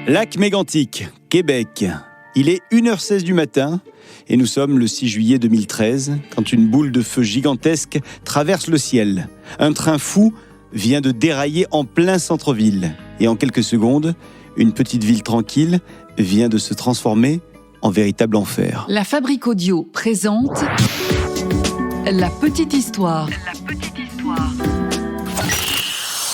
Lac Mégantic, Québec. Il est 1h16 du matin et nous sommes le 6 juillet 2013 quand une boule de feu gigantesque traverse le ciel. Un train fou vient de dérailler en plein centre-ville et en quelques secondes, une petite ville tranquille vient de se transformer en véritable enfer. La Fabrique Audio présente La Petite Histoire.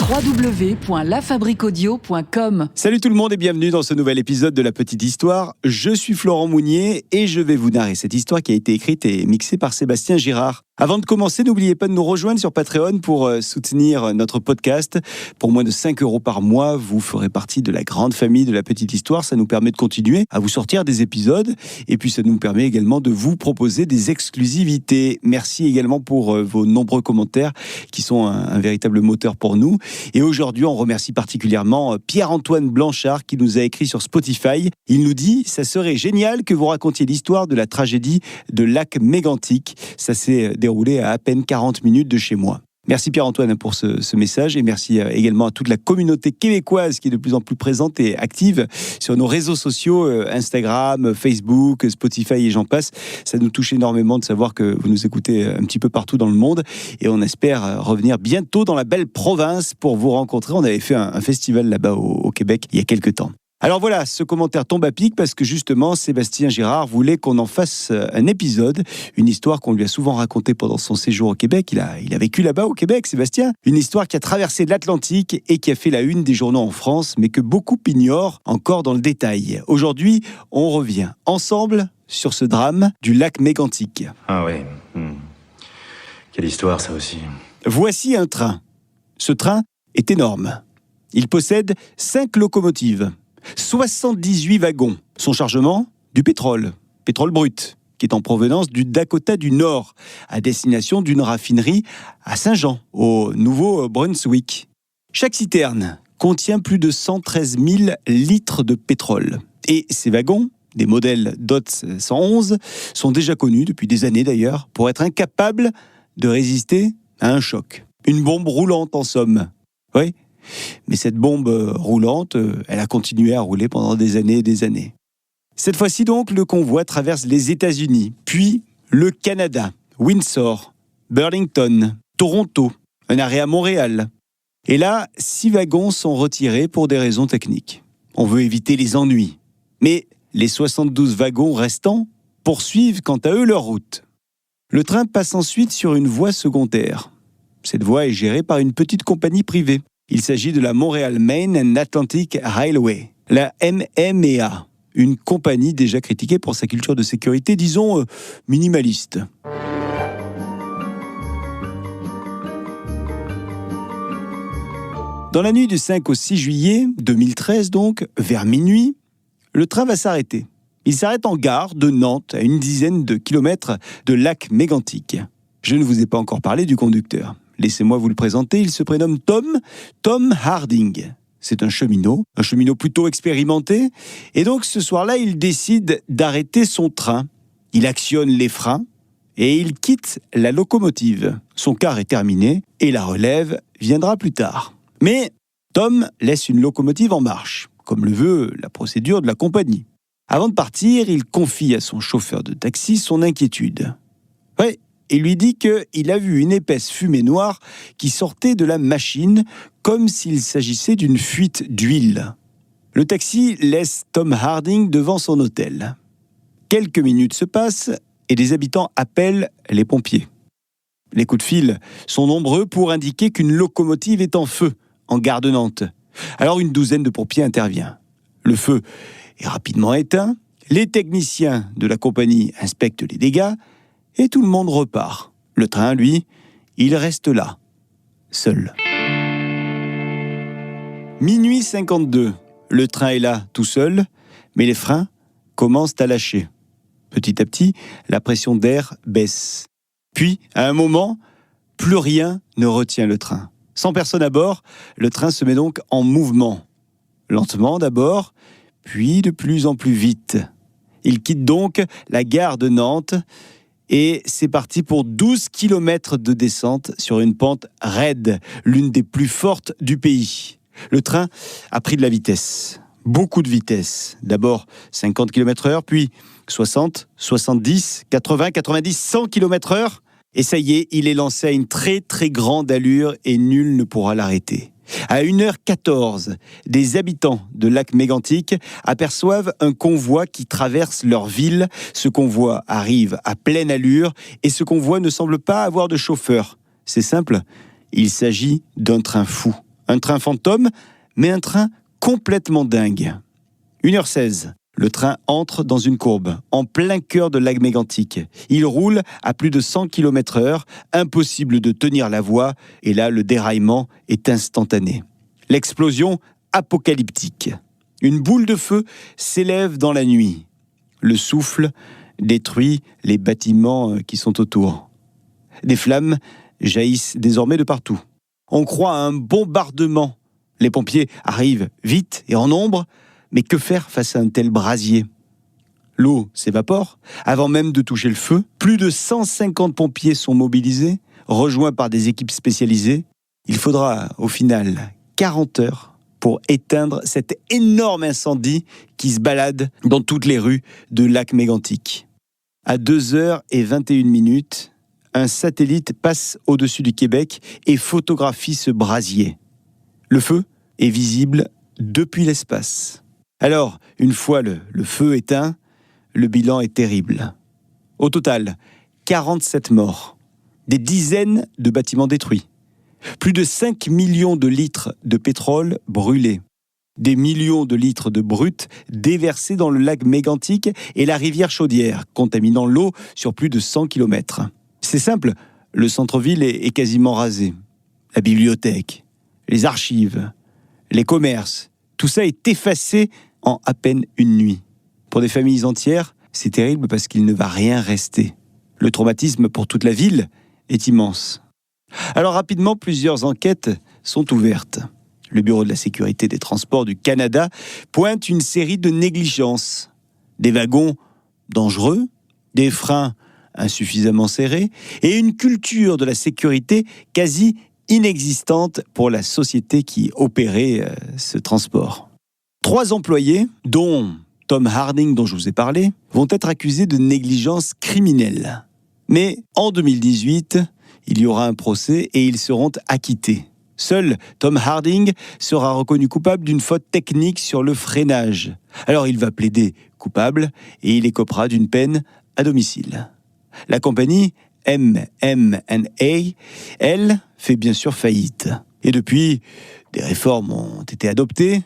www.lafabriqueaudio.com. Salut tout le monde et bienvenue dans ce nouvel épisode de La Petite Histoire. Je suis Florent Mounier et je vais vous narrer cette histoire qui a été écrite et mixée par Sébastien Girard. Avant de commencer, n'oubliez pas de nous rejoindre sur Patreon pour soutenir notre podcast. Pour moins de 5 € par mois, vous ferez partie de la grande famille de La Petite Histoire. Ça nous permet de continuer à vous sortir des épisodes et puis ça nous permet également de vous proposer des exclusivités. Merci également pour vos nombreux commentaires qui sont un véritable moteur pour nous. Et aujourd'hui, on remercie particulièrement Pierre-Antoine Blanchard qui nous a écrit sur Spotify. Il nous dit « Ça serait génial que vous racontiez l'histoire de la tragédie de Lac Mégantic. Ça s'est déroulé à peine 40 minutes de chez moi. » Merci Pierre-Antoine pour ce message et merci également à toute la communauté québécoise qui est de plus en plus présente et active sur nos réseaux sociaux, Instagram, Facebook, Spotify et j'en passe. Ça nous touche énormément de savoir que vous nous écoutez un petit peu partout dans le monde et on espère revenir bientôt dans la belle province pour vous rencontrer. On avait fait un festival là-bas au Québec il y a quelques temps. Alors voilà, ce commentaire tombe à pic parce que justement, Sébastien Girard voulait qu'on en fasse un épisode, une histoire qu'on lui a souvent racontée pendant son séjour au Québec. Il a vécu là-bas au Québec, Sébastien. Une histoire qui a traversé l'Atlantique et qui a fait la une des journaux en France, mais que beaucoup ignorent encore dans le détail. Aujourd'hui, on revient ensemble sur ce drame du lac Mégantic. Ah oui, quelle histoire ça aussi. Voici un train. Ce train est énorme. Il possède 5 locomotives. 78 wagons. Son chargement, du pétrole brut, qui est en provenance du Dakota du Nord, à destination d'une raffinerie à Saint-Jean, au Nouveau-Brunswick. Chaque citerne contient plus de 113 000 litres de pétrole. Et ces wagons, des modèles DOT 111, sont déjà connus, depuis des années d'ailleurs, pour être incapables de résister à un choc. Une bombe roulante en somme. Oui. Mais cette bombe roulante, elle a continué à rouler pendant des années et des années. Cette fois-ci donc, le convoi traverse les États-Unis, puis le Canada, Windsor, Burlington, Toronto, un arrêt à Montréal. Et là, 6 wagons sont retirés pour des raisons techniques. On veut éviter les ennuis. Mais les 72 wagons restants poursuivent quant à eux leur route. Le train passe ensuite sur une voie secondaire. Cette voie est gérée par une petite compagnie privée. Il s'agit de la Montreal Main and Atlantic Railway, la MMEA, une compagnie déjà critiquée pour sa culture de sécurité, disons, minimaliste. Dans la nuit du 5 au 6 juillet 2013, donc, vers minuit, le train va s'arrêter. Il s'arrête en gare de Nantes, à une dizaine de kilomètres de Lac Mégantic. Je ne vous ai pas encore parlé du conducteur. Laissez-moi vous le présenter, il se prénomme Tom Harding. C'est un cheminot plutôt expérimenté. Et donc ce soir-là, il décide d'arrêter son train. Il actionne les freins et il quitte la locomotive. Son quart est terminé et la relève viendra plus tard. Mais Tom laisse une locomotive en marche, comme le veut la procédure de la compagnie. Avant de partir, il confie à son chauffeur de taxi son inquiétude. Ouais. Et lui dit qu'il a vu une épaisse fumée noire qui sortait de la machine comme s'il s'agissait d'une fuite d'huile. Le taxi laisse Tom Harding devant son hôtel. Quelques minutes se passent et des habitants appellent les pompiers. Les coups de fil sont nombreux pour indiquer qu'une locomotive est en feu en gare de Nantes. Alors une douzaine de pompiers intervient. Le feu est rapidement éteint. Les techniciens de la compagnie inspectent les dégâts. Et tout le monde repart. Le train, lui, il reste là, seul. Minuit 52, le train est là, tout seul, mais les freins commencent à lâcher. Petit à petit, la pression d'air baisse. Puis, à un moment, plus rien ne retient le train. Sans personne à bord, le train se met donc en mouvement. Lentement d'abord, puis de plus en plus vite. Il quitte donc la gare de Nantes, et c'est parti pour 12 km de descente sur une pente raide, l'une des plus fortes du pays. Le train a pris de la vitesse. Beaucoup de vitesse. D'abord 50 km/h, puis 60, 70, 80, 90, 100 km/h. Et ça y est, il est lancé à une très très grande allure et nul ne pourra l'arrêter. À 1h14, des habitants de Lac-Mégantic aperçoivent un convoi qui traverse leur ville. Ce convoi arrive à pleine allure et ce convoi ne semble pas avoir de chauffeur. C'est simple, il s'agit d'un train fou. Un train fantôme, mais un train complètement dingue. 1h16. Le train entre dans une courbe, en plein cœur de Lac-Mégantic. Il roule à plus de 100 km/h, impossible de tenir la voie, et là, le déraillement est instantané. L'explosion apocalyptique. Une boule de feu s'élève dans la nuit. Le souffle détruit les bâtiments qui sont autour. Des flammes jaillissent désormais de partout. On croit à un bombardement. Les pompiers arrivent vite et en nombre. Mais que faire face à un tel brasier ? L'eau s'évapore avant même de toucher le feu. Plus de 150 pompiers sont mobilisés, rejoints par des équipes spécialisées. Il faudra au final 40 heures pour éteindre cet énorme incendie qui se balade dans toutes les rues de Lac-Mégantic. À 2h21, un satellite passe au-dessus du Québec et photographie ce brasier. Le feu est visible depuis l'espace. Alors, une fois le feu éteint, le bilan est terrible. Au total, 47 morts, des dizaines de bâtiments détruits, plus de 5 millions de litres de pétrole brûlés, des millions de litres de brut déversés dans le lac Mégantic et la rivière Chaudière, contaminant l'eau sur plus de 100 km. C'est simple, le centre-ville est quasiment rasé. La bibliothèque, les archives, les commerces, tout ça est effacé en à peine une nuit. Pour des familles entières, c'est terrible parce qu'il ne va rien rester. Le traumatisme pour toute la ville est immense. Alors rapidement, plusieurs enquêtes sont ouvertes. Le Bureau de la sécurité des transports du Canada pointe une série de négligences. Des wagons dangereux, des freins insuffisamment serrés et une culture de la sécurité quasi inexistante pour la société qui opérait ce transport. 3 employés, dont Tom Harding dont je vous ai parlé, vont être accusés de négligence criminelle. Mais en 2018, il y aura un procès et ils seront acquittés. Seul Tom Harding sera reconnu coupable d'une faute technique sur le freinage. Alors il va plaider coupable et il écopera d'une peine à domicile. La compagnie MM&A, elle, fait bien sûr faillite. Et depuis, des réformes ont été adoptées.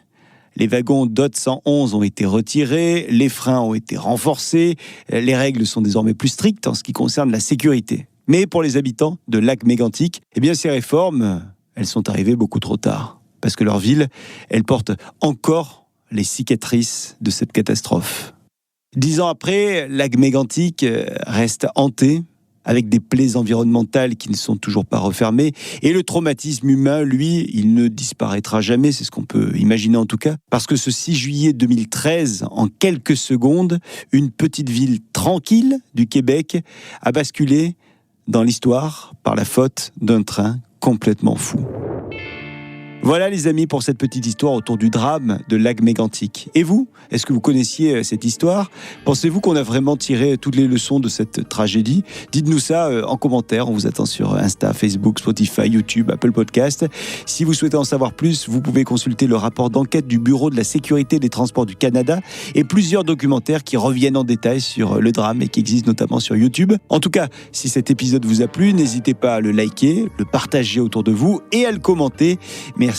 Les wagons DOT 111 ont été retirés, les freins ont été renforcés, les règles sont désormais plus strictes en ce qui concerne la sécurité. Mais pour les habitants de Lac-Mégantic, ces réformes, elles sont arrivées beaucoup trop tard. Parce que leur ville, elle porte encore les cicatrices de cette catastrophe. 10 ans après, Lac-Mégantic reste hanté, avec des plaies environnementales qui ne sont toujours pas refermées. Et le traumatisme humain, lui, il ne disparaîtra jamais, c'est ce qu'on peut imaginer en tout cas. Parce que ce 6 juillet 2013, en quelques secondes, une petite ville tranquille du Québec a basculé dans l'histoire par la faute d'un train complètement fou. Voilà les amis pour cette petite histoire autour du drame de Lac-Mégantic. Et vous, est-ce que vous connaissiez cette histoire ? Pensez-vous qu'on a vraiment tiré toutes les leçons de cette tragédie ? Dites-nous ça en commentaire, on vous attend sur Insta, Facebook, Spotify, YouTube, Apple Podcast. Si vous souhaitez en savoir plus, vous pouvez consulter le rapport d'enquête du Bureau de la sécurité des transports du Canada et plusieurs documentaires qui reviennent en détail sur le drame et qui existent notamment sur YouTube. En tout cas, si cet épisode vous a plu, n'hésitez pas à le liker, le partager autour de vous et à le commenter. Merci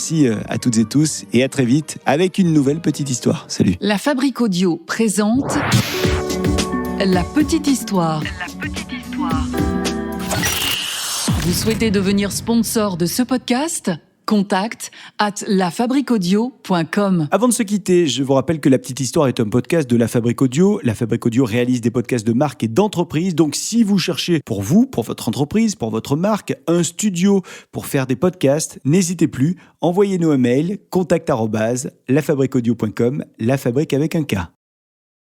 à toutes et tous et à très vite avec une nouvelle petite histoire. Salut. La Fabrique Audio présente La Petite Histoire. Vous souhaitez devenir sponsor de ce podcast ? Contact @lafabriqueaudio.com. Avant de se quitter, je vous rappelle que La Petite Histoire est un podcast de La Fabrique Audio. La Fabrique Audio réalise des podcasts de marque et d'entreprise. Donc, si vous cherchez pour vous, pour votre entreprise, pour votre marque, un studio pour faire des podcasts, n'hésitez plus. Envoyez-nous un mail, contact@lafabriqueaudio.com, la fabrique avec un K.